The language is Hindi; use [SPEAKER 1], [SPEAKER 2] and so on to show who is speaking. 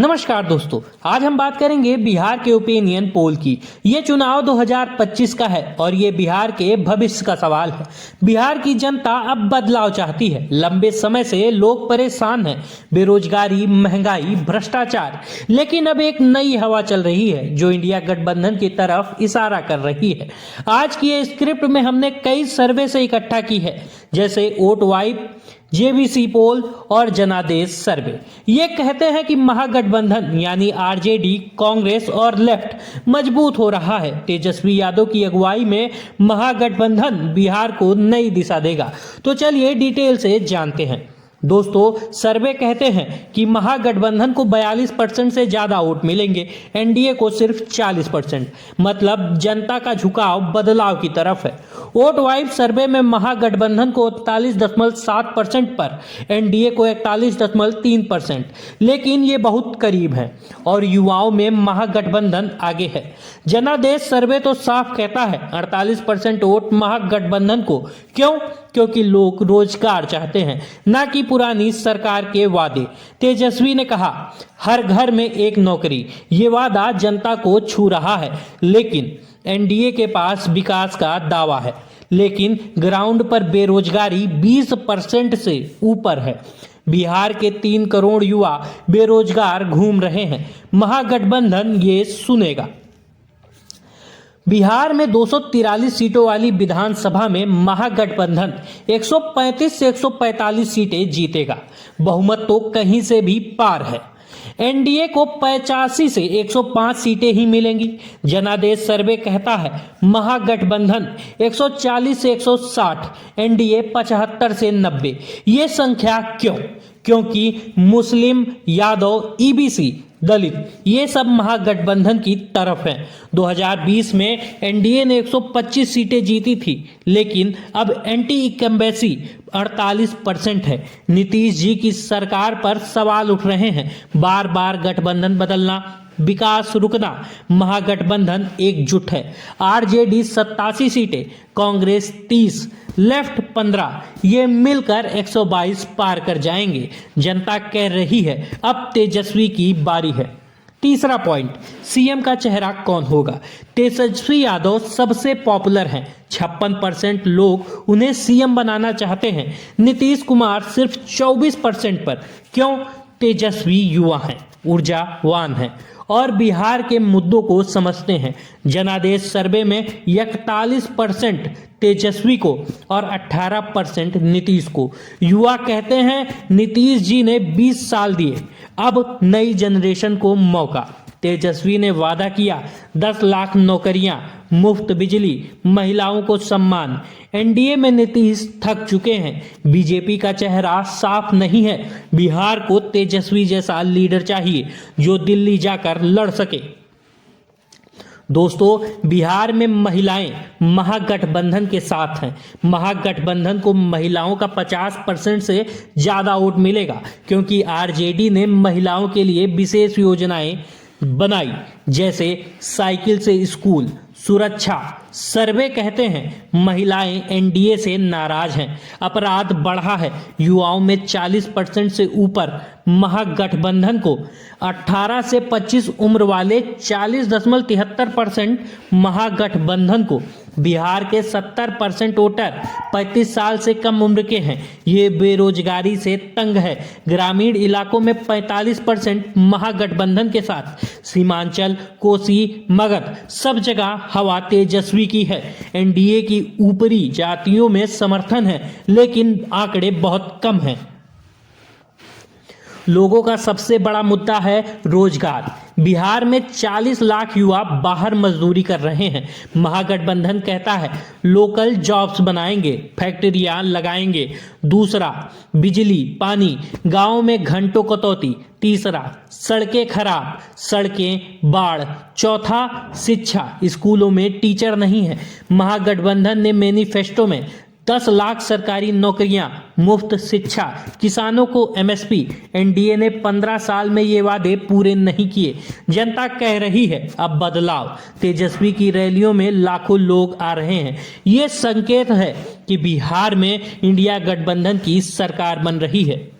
[SPEAKER 1] नमस्कार दोस्तों, आज हम बात करेंगे बिहार के ओपिनियन पोल की। ये चुनाव 2025 का है और ये बिहार के भविष्य का सवाल है। बिहार की जनता अब बदलाव चाहती है। लंबे समय से लोग परेशान हैं, बेरोजगारी, महंगाई, भ्रष्टाचार। लेकिन अब एक नई हवा चल रही है जो इंडिया गठबंधन की तरफ इशारा कर रही है। आज की ये स्क्रिप्ट में हमने कई सर्वे से इकट्ठा की है, जैसे वोट वाइब, जेबीसी पोल और जनादेश सर्वे। ये कहते हैं कि महागठबंधन यानी आरजेडी, कांग्रेस और लेफ्ट मजबूत हो रहा है। तेजस्वी यादव की अगुवाई में महागठबंधन बिहार को नई दिशा देगा। तो चलिए डिटेल से जानते हैं। दोस्तों, सर्वे कहते हैं कि महागठबंधन को 42% से ज्यादा वोट मिलेंगे, एनडीए को सिर्फ 40%। मतलब जनता का झुकाव बदलाव की तरफ है। वोट वाइब सर्वे में महागठबंधन को 41.7% पर, एनडीए को 41.3%। लेकिन ये बहुत करीब है और युवाओं में महागठबंधन आगे है। जनादेश सर्वे तो साफ कहता है 48% वोट महागठबंधन को। क्यों? क्योंकि लोग रोजगार चाहते हैं, ना कि पुरानी सरकार के वादे। तेजस्वी ने कहा हर घर में एक नौकरी। ये वादा जनता को छू रहा है। लेकिन एनडीए के पास विकास का दावा है, लेकिन ग्राउंड पर बेरोजगारी 20% से ऊपर है। बिहार के 3 करोड़ युवा बेरोजगार घूम रहे हैं। महागठबंधन ये सुनेगा। बिहार में 243 सीटों वाली विधानसभा में महागठबंधन 135 से 145 सीटें जीतेगा। बहुमत तो कहीं से भी पार है। एनडीए को 85 से 105 सीटें ही मिलेंगी। जनादेश सर्वे कहता है महागठबंधन 140 से 160, एनडीए 75 से 90। ये संख्या क्यों? क्योंकि मुस्लिम, यादव, ईबीसी, दलित, ये सब महागठबंधन की तरफ हैं। 2020 में एनडीए ने 125 सीटें जीती थी, लेकिन अब एंटी इनकम्बेंसी 48% है। नीतीश जी की सरकार पर सवाल उठ रहे हैं। बार बार गठबंधन बदलना, विकास रुकना। महागठबंधन एकजुट है। आरजेडी 87 सीटें, कांग्रेस 30, लेफ्ट 15। ये मिलकर 122 पार कर जाएंगे। जनता कह रही है अब तेजस्वी की बारी है। तीसरा पॉइंट, सीएम का चेहरा कौन होगा? तेजस्वी यादव सबसे पॉपुलर हैं। 56% लोग उन्हें सीएम बनाना चाहते हैं। नीतीश कुमार सिर्फ 24% पर। क्यों? तेजस्वी युवा हैं, ऊर्जावान हैं और बिहार के मुद्दों को समझते हैं। जनादेश सर्वे में 41% तेजस्वी को और 18% नीतीश को। युवा कहते हैं नीतीश जी ने 20 साल दिए, अब नई जनरेशन को मौका। तेजस्वी ने वादा किया 10 लाख नौकरियां, मुफ्त बिजली, महिलाओं को सम्मान। एनडीए में नीतीश थक चुके हैं। बीजेपी का चेहरा साफ नहीं है। बिहार को तेजस्वी जैसा लीडर चाहिए जो दिल्ली जाकर लड़ सके। दोस्तों, बिहार में महिलाएं महागठबंधन के साथ हैं। महागठबंधन को महिलाओं का 50% से ज़्यादा वोट मिलेगा, क्योंकि आरजेडी ने महिलाओं के लिए विशेष योजनाएं बनाई, जैसे साइकिल से स्कूल, सुरक्षा। सर्वे कहते हैं महिलाएं एनडीए से नाराज हैं। अपराध बढ़ा है। युवाओं में 40% से ऊपर महागठबंधन को। 18 से 25 उम्र वाले 40.73% महागठबंधन को। बिहार के 70% वोटर 35 साल से कम उम्र के हैं। ये बेरोजगारी से तंग है। ग्रामीण इलाकों में 45% महागठबंधन के साथ। सीमांचल, कोसी, मगध, सब जगह हवा तेजस्वी की है। एनडीए की ऊपरी जातियों में समर्थन है, लेकिन आंकड़े बहुत कम हैं। लोगों का सबसे बड़ा मुद्दा है रोजगार। बिहार में 40 लाख युवा बाहर मजदूरी कर रहे हैं। महागठबंधन कहता है लोकल जॉब्स बनाएंगे, फैक्ट्रियां लगाएंगे। दूसरा, बिजली, पानी, गांव में घंटों कटौती। तीसरा, सड़कें खराब, सड़कें, बाढ़। चौथा, शिक्षा, स्कूलों में टीचर नहीं है। महागठबंधन ने मैनिफेस्टो में 10 लाख सरकारी नौकरियां, मुफ्त शिक्षा, किसानों को एमएसपी। एनडीए ने 15 साल में ये वादे पूरे नहीं किए। जनता कह रही है अब बदलाव। तेजस्वी की रैलियों में लाखों लोग आ रहे हैं। ये संकेत है कि बिहार में इंडिया गठबंधन की सरकार बन रही है।